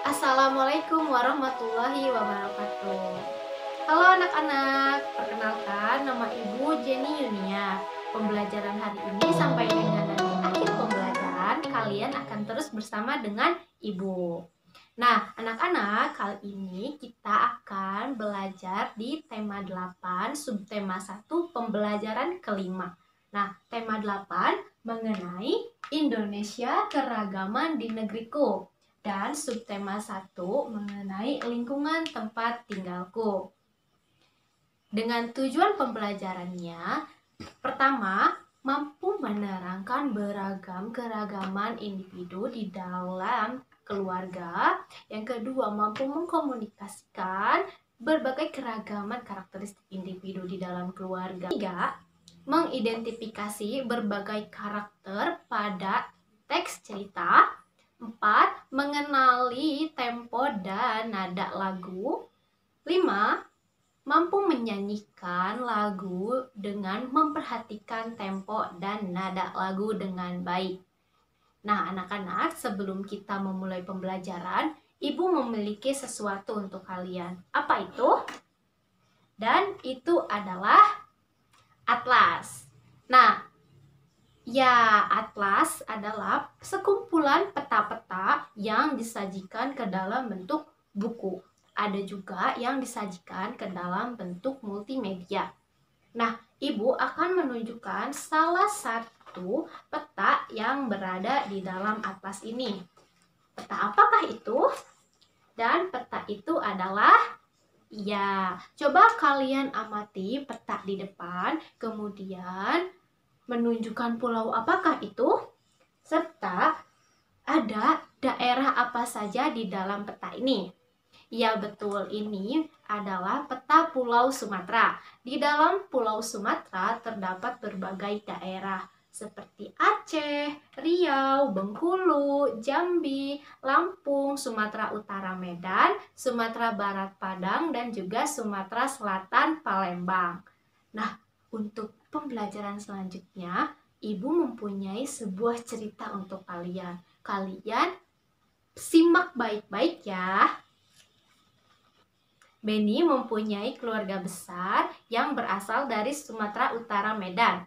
Assalamualaikum warahmatullahi wabarakatuh. Halo anak-anak, perkenalkan nama Ibu Jenny Yunia. Pembelajaran hari ini sampai dengan nanti akhir pembelajaran, kalian akan terus bersama dengan Ibu. Nah, anak-anak, kali ini kita akan belajar di tema 8, subtema 1, pembelajaran kelima. Nah, tema 8 mengenai Indonesia keragaman di negeriku. Dan subtema 1 mengenai lingkungan tempat tinggalku. Dengan tujuan pembelajarannya, pertama, mampu menerangkan beragam keragaman individu di dalam keluarga. Yang kedua, mampu mengkomunikasikan berbagai keragaman karakteristik individu di dalam keluarga. Tiga, mengidentifikasi berbagai karakter pada teks cerita. 4. Mengenali tempo dan nada lagu. 5. Mampu menyanyikan lagu dengan memperhatikan tempo dan nada lagu dengan baik. Nah, anak-anak, sebelum kita memulai pembelajaran, Ibu memiliki sesuatu untuk kalian. Apa itu? Dan itu adalah atlas. Nah, ya, atlas adalah sekumpulan peta-peta yang disajikan ke dalam bentuk buku. Ada juga yang disajikan ke dalam bentuk multimedia. Nah, Ibu akan menunjukkan salah satu peta yang berada di dalam atlas ini. Peta apakah itu? Dan peta itu adalah, ya, coba kalian amati peta di depan, kemudian menunjukkan pulau apakah itu, serta ada daerah apa saja di dalam peta ini. Ya betul, ini adalah peta Pulau Sumatera. Di dalam Pulau Sumatera terdapat berbagai daerah seperti Aceh, Riau, Bengkulu, Jambi, Lampung, Sumatera Utara Medan, Sumatera Barat Padang, dan juga Sumatera Selatan Palembang. Nah, untuk pembelajaran selanjutnya, Ibu mempunyai sebuah cerita untuk kalian. Kalian simak baik-baik ya. Beni mempunyai keluarga besar yang berasal dari Sumatera Utara Medan.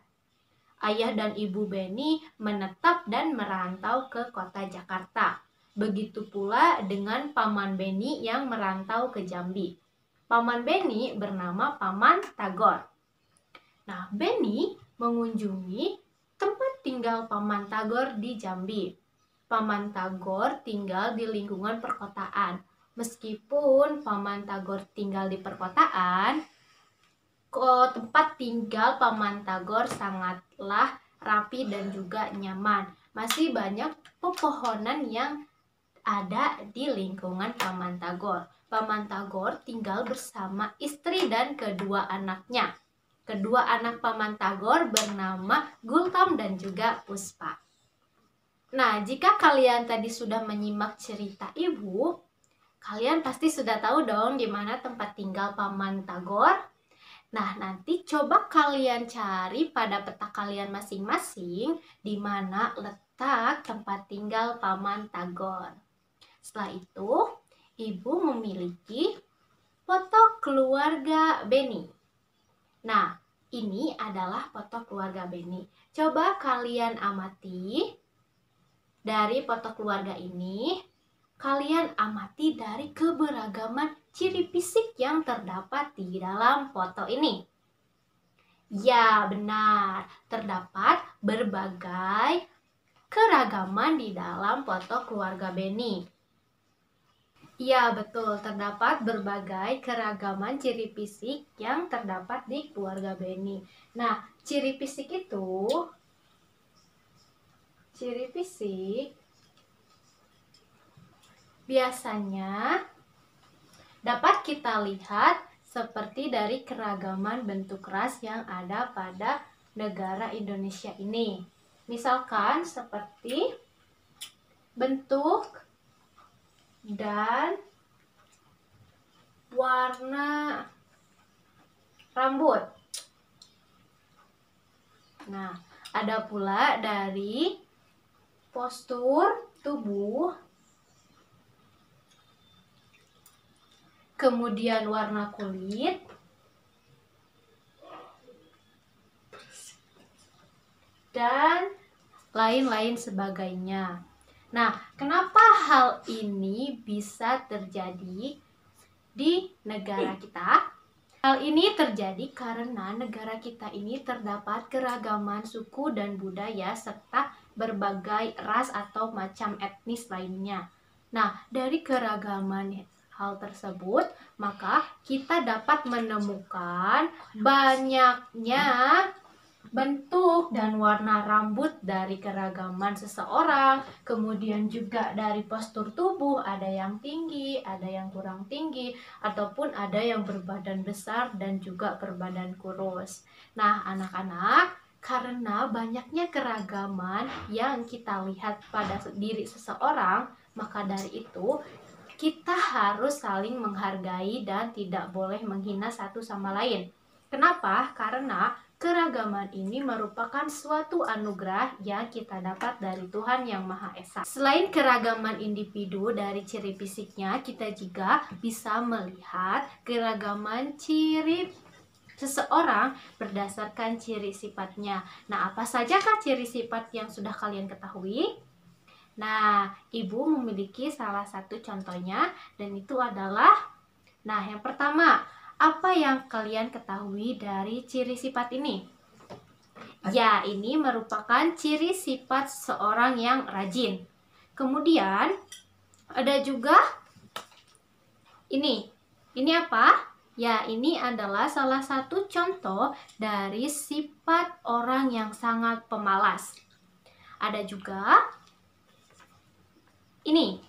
Ayah dan ibu Beni menetap dan merantau ke kota Jakarta. Begitu pula dengan paman Beni yang merantau ke Jambi. Paman Beni bernama Paman Tagor. Nah, Beni mengunjungi tempat tinggal Paman Tagor di Jambi. Paman Tagor tinggal di lingkungan perkotaan. Meskipun Paman Tagor tinggal di perkotaan, tempat tinggal Paman Tagor sangatlah rapi dan juga nyaman. Masih banyak pepohonan yang ada di lingkungan Paman Tagor. Paman Tagor tinggal bersama istri dan kedua anaknya. Kedua anak Paman Tagor bernama Gultom dan juga Puspa. Nah, jika kalian tadi sudah menyimak cerita Ibu, kalian pasti sudah tahu dong di mana tempat tinggal Paman Tagor. Nah, nanti coba kalian cari pada peta kalian masing-masing di mana letak tempat tinggal Paman Tagor. Setelah itu, Ibu memiliki foto keluarga Beni. Nah, ini adalah foto keluarga Beni. Coba kalian amati dari foto keluarga ini. Kalian amati dari keberagaman ciri fisik yang terdapat di dalam foto ini. Ya, benar. Terdapat berbagai keragaman di dalam foto keluarga Beni. Ya, betul. Terdapat berbagai keragaman ciri fisik yang terdapat di keluarga Beni. Nah, ciri fisik biasanya dapat kita lihat seperti dari keragaman bentuk ras yang ada pada negara Indonesia ini. Misalkan seperti bentuk dan warna rambut. Nah, ada pula dari postur tubuh kemudian warna kulit, dan lain-lain sebagainya. Nah, kenapa hal ini bisa terjadi di negara kita? Hal ini terjadi karena negara kita ini terdapat keragaman suku dan budaya serta berbagai ras atau macam etnis lainnya. Nah, dari keragaman hal tersebut, maka kita dapat menemukan banyaknya bentuk dan warna rambut dari keragaman seseorang, kemudian juga dari postur tubuh, ada yang tinggi, ada yang kurang tinggi, ataupun ada yang berbadan besar dan juga berbadan kurus. Nah, anak-anak, karena banyaknya keragaman yang kita lihat pada diri seseorang, maka dari itu kita harus saling menghargai dan tidak boleh menghina satu sama lain. Kenapa? Karena keragaman ini merupakan suatu anugerah yang kita dapat dari Tuhan Yang Maha Esa. Selain keragaman individu dari ciri fisiknya, kita juga bisa melihat keragaman ciri seseorang berdasarkan ciri sifatnya. Nah, apa sajakah ciri sifat yang sudah kalian ketahui? Nah, Ibu memiliki salah satu contohnya, dan itu adalah, nah, yang pertama, apa yang kalian ketahui dari ciri sifat ini? Ya, ini merupakan ciri sifat seorang yang rajin. Kemudian, ada juga ini. Ini apa? Ya, ini adalah salah satu contoh dari sifat orang yang sangat pemalas. Ada juga ini.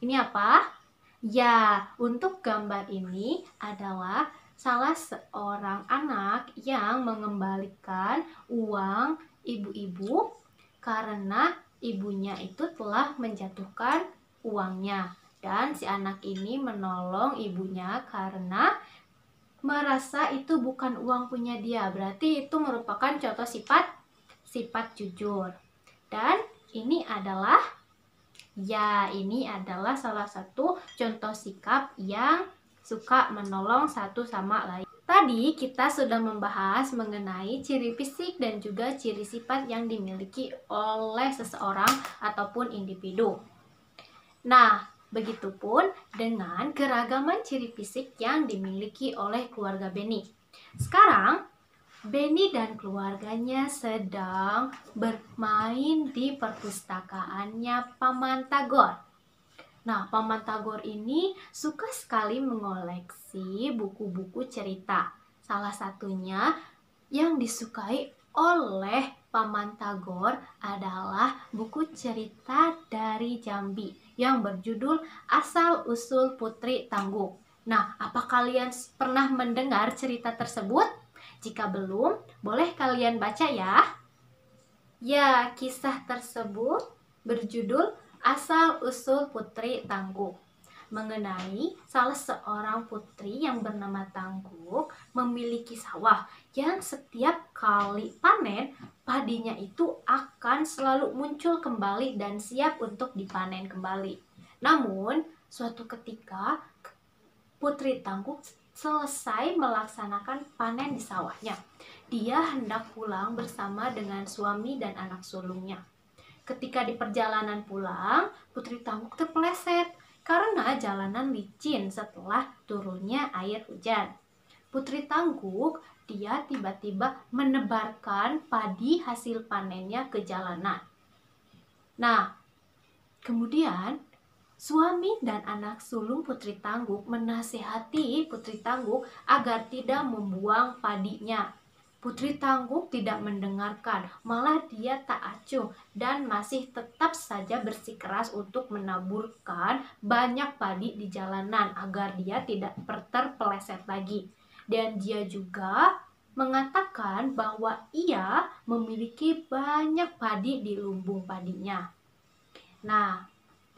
Ini apa? Ya, untuk gambar ini adalah salah seorang anak yang mengembalikan uang ibu-ibu karena ibunya itu telah menjatuhkan uangnya. Dan si anak ini menolong ibunya karena merasa itu bukan uang punya dia. Berarti itu merupakan contoh sifat jujur. Dan ini adalah ini adalah salah satu contoh sikap yang suka menolong satu sama lain. Tadi kita sudah membahas mengenai ciri fisik dan juga ciri sifat yang dimiliki oleh seseorang ataupun individu. Nah, begitupun dengan keragaman ciri fisik yang dimiliki oleh keluarga Beni. Sekarang, Beni dan keluarganya sedang bermain di perpustakaannya Paman Tagor. Nah, Paman Tagor ini suka sekali mengoleksi buku-buku cerita. Salah satunya yang disukai oleh Paman Tagor adalah buku cerita dari Jambi yang berjudul Asal-Usul Putri Tangguh. Nah, apa kalian pernah mendengar cerita tersebut? Jika belum, boleh kalian baca ya. Ya, kisah tersebut berjudul Asal-Usul Putri Tangguh, mengenai salah seorang putri yang bernama Tangguh memiliki sawah yang setiap kali panen, padinya itu akan selalu muncul kembali dan siap untuk dipanen kembali. Namun, suatu ketika Putri Tangguh selesai melaksanakan panen di sawahnya. Dia hendak pulang bersama dengan suami dan anak sulungnya. Ketika di perjalanan pulang, Putri Tangguh terpeleset karena jalanan licin setelah turunnya air hujan. Putri Tangguh, dia tiba-tiba menebarkan padi hasil panennya ke jalanan. Nah, kemudian suami dan anak sulung Putri Tangguh menasihati Putri Tangguh agar tidak membuang padinya. Putri Tangguh tidak mendengarkan, malah dia tak acuh dan masih tetap saja bersikeras untuk menaburkan banyak padi di jalanan agar dia tidak terpeleset lagi. Dan dia juga mengatakan bahwa ia memiliki banyak padi di lumbung padinya. Nah,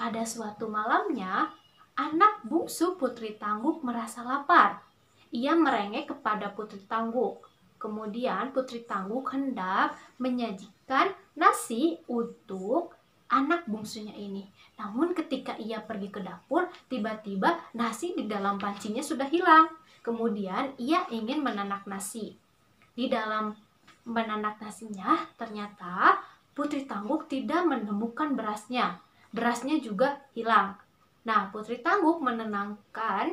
pada suatu malamnya, anak bungsu Putri Tangguh merasa lapar. Ia merengek kepada Putri Tangguh. Kemudian Putri Tangguh hendak menyajikan nasi untuk anak bungsunya ini. Namun ketika ia pergi ke dapur, tiba-tiba nasi di dalam pancinya sudah hilang. Kemudian ia ingin menanak nasi. Di dalam menanak nasinya, ternyata Putri Tangguk tidak menemukan berasnya. Berasnya juga hilang. Nah, Putri Tangguk menenangkan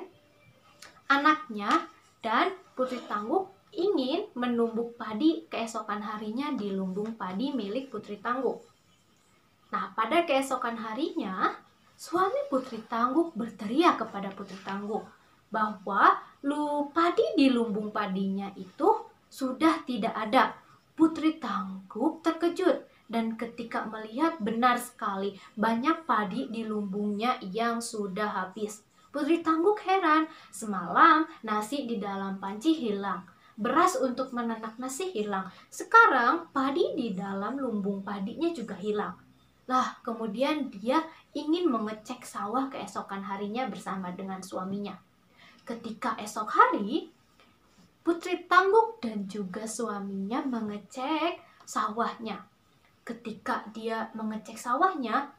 anaknya dan Putri Tangguk ingin menumbuk padi keesokan harinya di lumbung padi milik Putri Tangguk. Nah, pada keesokan harinya, suami Putri Tangguk berteriak kepada Putri Tangguk bahwa padi di lumbung padinya itu sudah tidak ada. Putri Tangguk terkejut dan ketika melihat benar sekali banyak padi di lumbungnya yang sudah habis. Putri Tangguk heran, semalam nasi di dalam panci hilang. Beras untuk menanak nasi hilang. Sekarang padi di dalam lumbung padinya juga hilang. Lah, kemudian dia ingin mengecek sawah keesokan harinya bersama dengan suaminya. Ketika esok hari, Putri Tangguk dan juga suaminya mengecek sawahnya. Ketika dia mengecek sawahnya,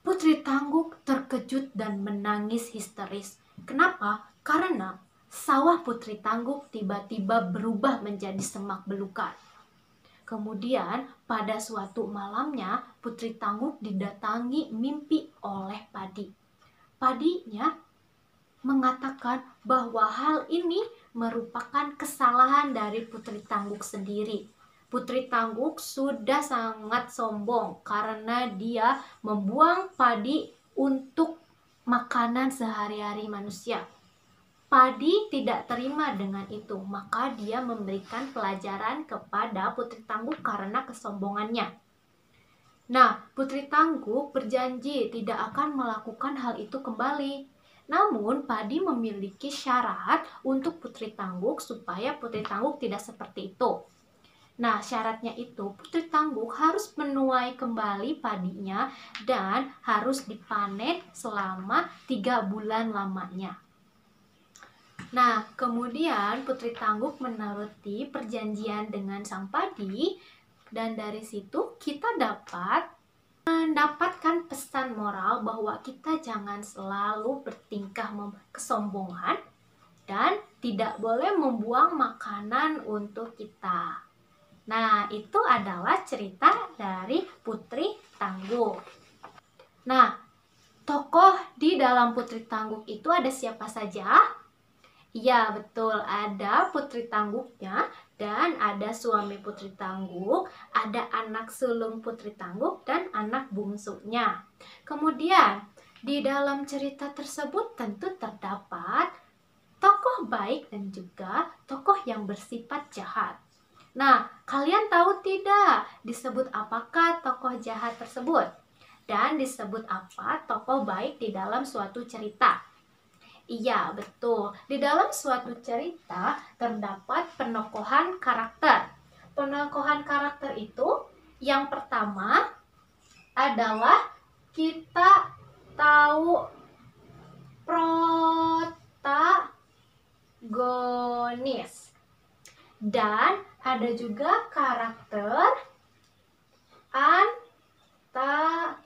Putri Tangguk terkejut dan menangis histeris. Kenapa? Karena sawah Putri Tangguk tiba-tiba berubah menjadi semak belukar. Kemudian pada suatu malamnya Putri Tangguk didatangi mimpi oleh Padi. Padinya mengatakan bahwa hal ini merupakan kesalahan dari Putri Tangguk sendiri. Putri Tangguk sudah sangat sombong karena dia membuang padi untuk makanan sehari-hari manusia. Padi tidak terima dengan itu, maka dia memberikan pelajaran kepada Putri Tangguk karena kesombongannya. Nah, Putri Tangguk berjanji tidak akan melakukan hal itu kembali. Namun, Padi memiliki syarat untuk Putri Tangguk supaya Putri Tangguk tidak seperti itu. Nah, syaratnya itu Putri Tangguk harus menuai kembali padinya dan harus dipanen selama 3 bulan lamanya. Nah, kemudian Putri Tangguk menuruti perjanjian dengan sang padi dan dari situ kita dapat mendapatkan pesan moral bahwa kita jangan selalu bertingkah kesombongan dan tidak boleh membuang makanan untuk kita. Nah, itu adalah cerita dari Putri Tangguk. Nah, tokoh di dalam Putri Tangguk itu ada siapa saja? Ya, betul. Ada Putri Tangguknya dan ada suami Putri Tangguk, ada anak sulung Putri Tangguk dan anak bungsunya. Kemudian, di dalam cerita tersebut tentu terdapat tokoh baik dan juga tokoh yang bersifat jahat. Nah, kalian tahu tidak disebut apakah tokoh jahat tersebut? Dan disebut apa tokoh baik di dalam suatu cerita? Iya, betul. Di dalam suatu cerita terdapat penokohan karakter. Penokohan karakter itu yang pertama adalah kita tahu protagonis. Dan ada juga karakter antagonis.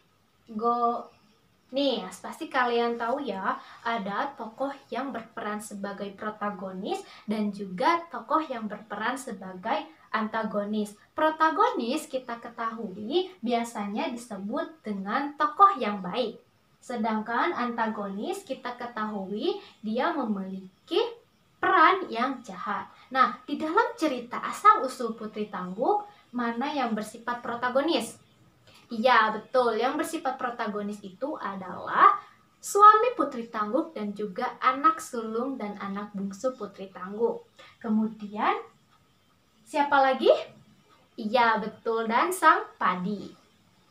Pasti kalian tahu ya, ada tokoh yang berperan sebagai protagonis dan juga tokoh yang berperan sebagai antagonis. Protagonis kita ketahui biasanya disebut dengan tokoh yang baik. Sedangkan antagonis kita ketahui dia memiliki peran yang jahat. Nah, di dalam cerita asal-usul Putri Tangguk, mana yang bersifat protagonis? Iya, betul. Yang bersifat protagonis itu adalah suami Putri Tangguk dan juga anak sulung dan anak bungsu Putri Tangguk. Kemudian, siapa lagi? Iya, betul. Dan sang padi.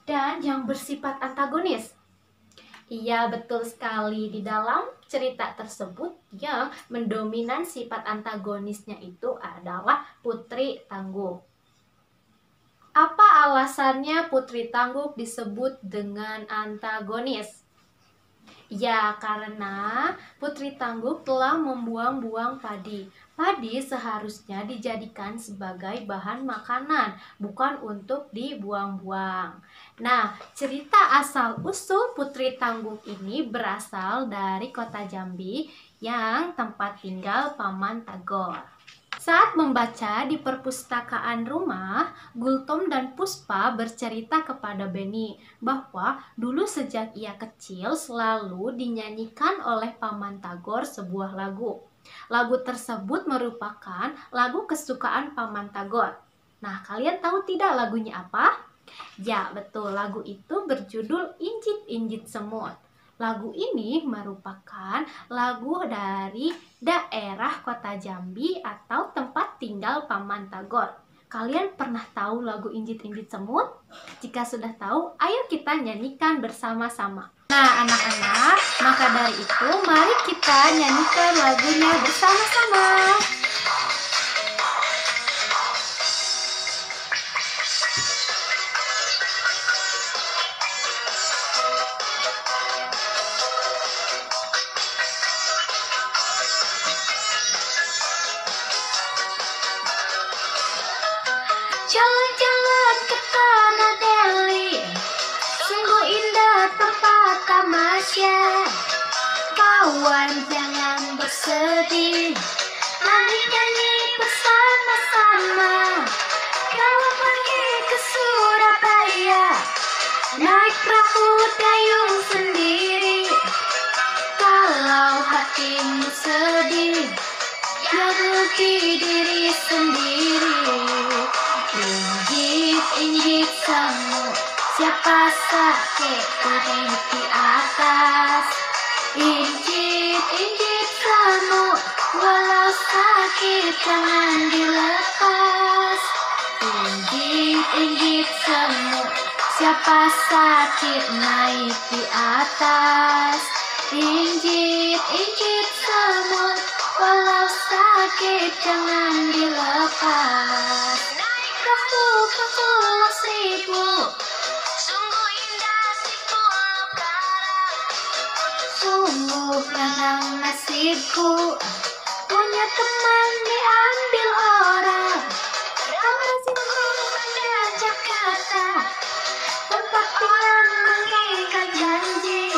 Dan yang bersifat antagonis. Iya, betul sekali. Di dalam cerita tersebut yang mendominan sifat antagonisnya itu adalah Putri Tangguk. Apa alasannya Putri Tangguk disebut dengan antagonis? Ya, karena Putri Tangguh telah membuang-buang padi. Padi seharusnya dijadikan sebagai bahan makanan, bukan untuk dibuang-buang. Nah, cerita asal-usul Putri Tangguh ini berasal dari kota Jambi yang tempat tinggal Paman Tagor. Saat membaca di perpustakaan rumah, Gultom dan Puspa bercerita kepada Beni bahwa dulu sejak ia kecil selalu dinyanyikan oleh Paman Tagor sebuah lagu. Lagu tersebut merupakan lagu kesukaan Paman Tagor. Nah, kalian tahu tidak lagunya apa? Ya, betul. Lagu itu berjudul Injit-Injit Semut. Lagu ini merupakan lagu dari daerah kota Jambi atau tempat tinggal Paman Tagor. Kalian pernah tahu lagu Injit-Injit Semut? Jika sudah tahu, ayo kita nyanyikan bersama-sama. Nah, anak-anak, maka dari itu mari kita nyanyikan lagunya bersama-sama. Jalan-jalan ke Tanah Deli, sungguh indah tempat tamasya. Kawan jangan bersedih, nyanyi-nyanyi bersama-sama. Kalau pergi ke Surabaya, naik perahu dayung sendiri. Kalau hatimu sedih, jaga diri sendiri. Injit-injit semut, siapa sakit berdiri di atas. Injit-injit semut, walau sakit jangan dilepas. Injit-injit semut, siapa sakit naik di atas. Injit-injit semut, walau sakit jangan dilepas. Pulau Seribu, sungguh indah si Pulau Kara. Sungguh renang nasibku, punya teman diambil orang. Ramazinku pada Jakarta, tempat tinggal mengikat janji.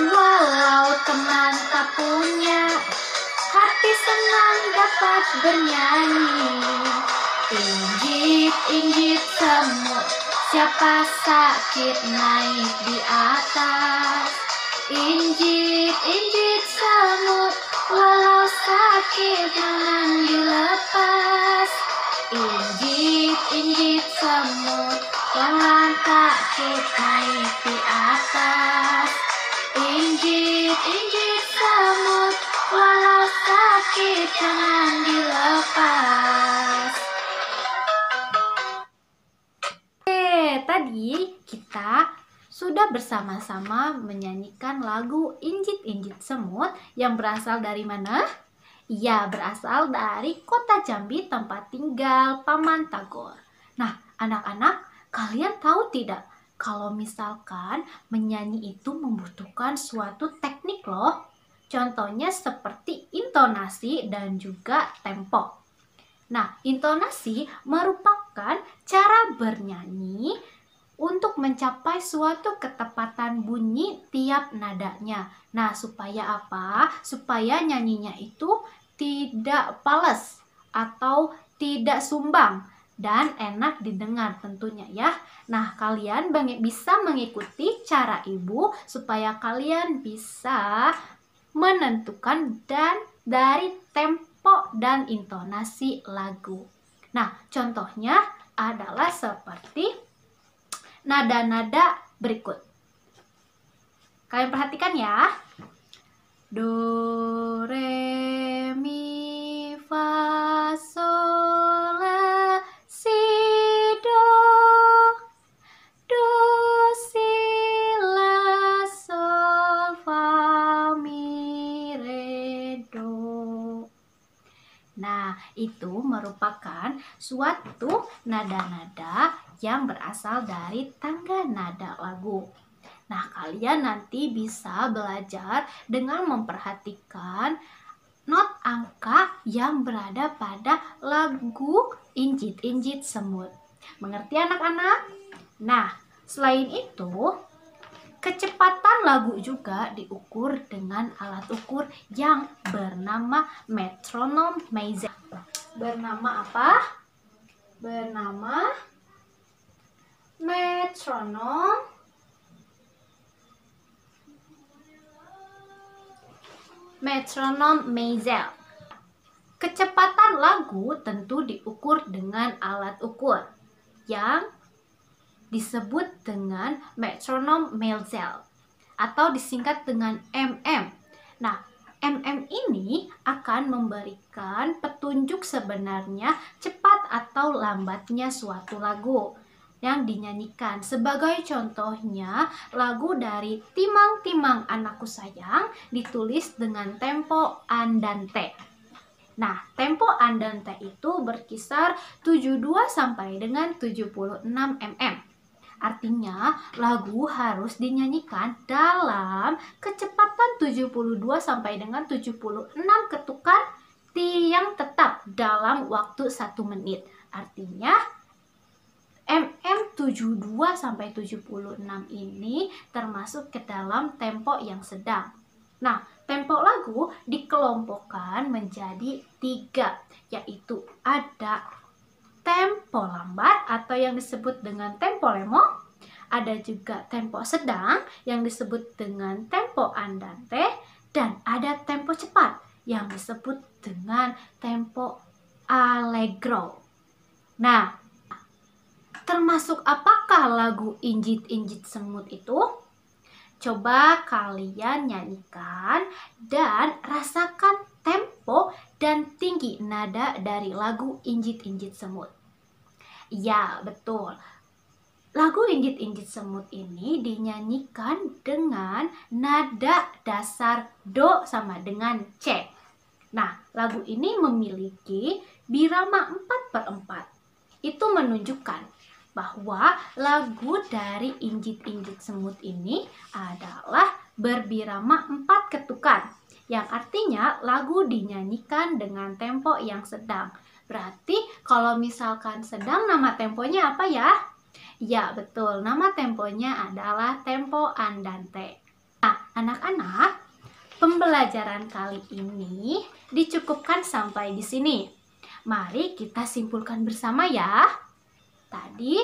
Walau teman tak punya, hati senang dapat bernyanyi. Injit-injit semut, siapa sakit naik di atas. Injit-injit semut, walau sakit jangan dilepas. Injit-injit semut, jangan takut naik di atas. Injit-injit semut, walau sakit jangan dilepas. Tadi kita sudah bersama-sama menyanyikan lagu Injit-Injit Semut yang berasal dari mana? Ya, berasal dari kota Jambi tempat tinggal Paman Tagor. Nah, anak-anak, kalian tahu tidak kalau misalkan menyanyi itu membutuhkan suatu teknik loh. Contohnya seperti intonasi dan juga tempo. Nah, intonasi merupakan cara bernyanyi untuk mencapai suatu ketepatan bunyi tiap nadanya. Nah, supaya apa? Supaya nyanyinya itu tidak fales atau tidak sumbang dan enak didengar tentunya ya. Nah, kalian bisa mengikuti cara ibu supaya kalian bisa menentukan dan dari tempo dan intonasi lagu. Nah, contohnya adalah seperti nada-nada berikut. Kalian perhatikan ya. Do, re, mi, fa, sol, la, si, do. Do, si, la, sol, fa, mi, re, do. Nah, itu merupakan suatu nada-nada yang berasal dari tangga nada lagu. Nah, kalian nanti bisa belajar dengan memperhatikan not angka yang berada pada lagu Injit-Injit Semut. Mengerti anak-anak? Nah, selain itu, kecepatan lagu juga diukur dengan alat ukur yang bernama metronom Maisel. Bernama apa? Bernama metronom Maisel. Kecepatan lagu tentu diukur dengan alat ukur yang disebut dengan metronom Maisel atau disingkat dengan MM. Nah, MM ini akan memberikan petunjuk sebenarnya cepat atau lambatnya suatu lagu yang dinyanyikan. Sebagai contohnya, lagu dari Timang-Timang Anakku Sayang ditulis dengan tempo andante. Nah, tempo andante itu berkisar 72 sampai dengan 76 mm. Artinya, lagu harus dinyanyikan dalam kecepatan 72 sampai dengan 76 ketukan yang tetap dalam waktu 1 menit. Artinya, MM72 sampai 76 ini termasuk ke dalam tempo yang sedang. Nah, tempo lagu dikelompokkan menjadi 3, yaitu ada tempo lambat atau yang disebut dengan tempo lemo, ada juga tempo sedang yang disebut dengan tempo andante, dan ada tempo cepat yang disebut dengan tempo allegro. Nah, termasuk apakah lagu Injit-Injit Semut itu? Coba kalian nyanyikan dan rasakan tempo dan tinggi nada dari lagu Injit-Injit Semut. Ya, betul. Lagu Injit-Injit Semut ini dinyanyikan dengan nada dasar Do sama dengan C. Nah, lagu ini memiliki birama 4/4. Itu menunjukkan bahwa lagu dari Injit-Injit Semut ini adalah berbirama 4 ketukan, yang artinya lagu dinyanyikan dengan tempo yang sedang. Berarti kalau misalkan sedang, nama temponya apa ya? Ya, betul, nama temponya adalah tempo andante. Nah, anak-anak, pembelajaran kali ini dicukupkan sampai di sini. Mari kita simpulkan bersama ya. Tadi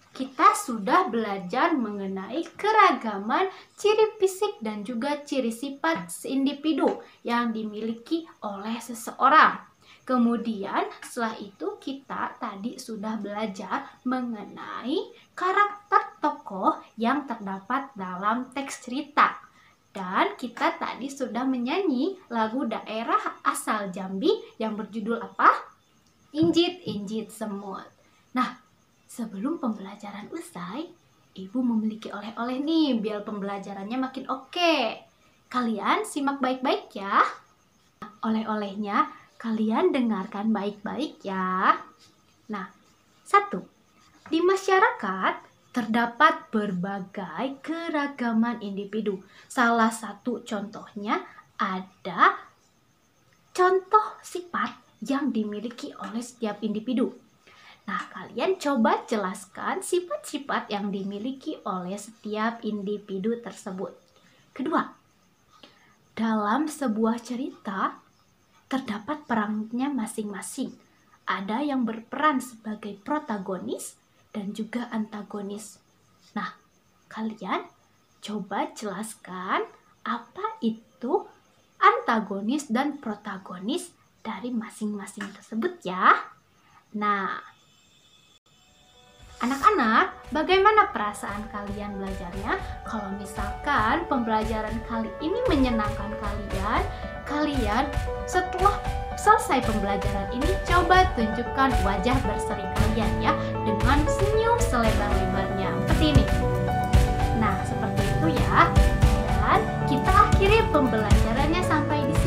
kita sudah belajar mengenai keragaman ciri fisik dan juga ciri sifat individu yang dimiliki oleh seseorang. Kemudian setelah itu kita tadi sudah belajar mengenai karakter tokoh yang terdapat dalam teks cerita. Dan kita tadi sudah menyanyi lagu daerah asal Jambi yang berjudul apa? Injit-Injit Semut. Nah, sebelum pembelajaran usai, Ibu memiliki oleh-oleh nih biar pembelajarannya makin oke. Kalian simak baik-baik ya. Oleh-olehnya kalian dengarkan baik-baik ya. Nah, 1. Di masyarakat terdapat berbagai keragaman individu. Salah satu contohnya ada contoh sifat yang dimiliki oleh setiap individu. Nah, kalian coba jelaskan sifat-sifat yang dimiliki oleh setiap individu tersebut. Kedua, dalam sebuah cerita terdapat perannya masing-masing. Ada yang berperan sebagai protagonis dan juga antagonis. Nah, kalian coba jelaskan apa itu antagonis dan protagonis dari masing-masing tersebut ya. Nah, anak-anak, bagaimana perasaan kalian belajarnya? Kalau misalkan pembelajaran kali ini menyenangkan kalian setelah selesai pembelajaran ini coba tunjukkan wajah berseri kalian ya dengan senyum selebar-lebarnya seperti ini. Nah, seperti itu ya. Dan kita akhiri pembelajarannya sampai di sini.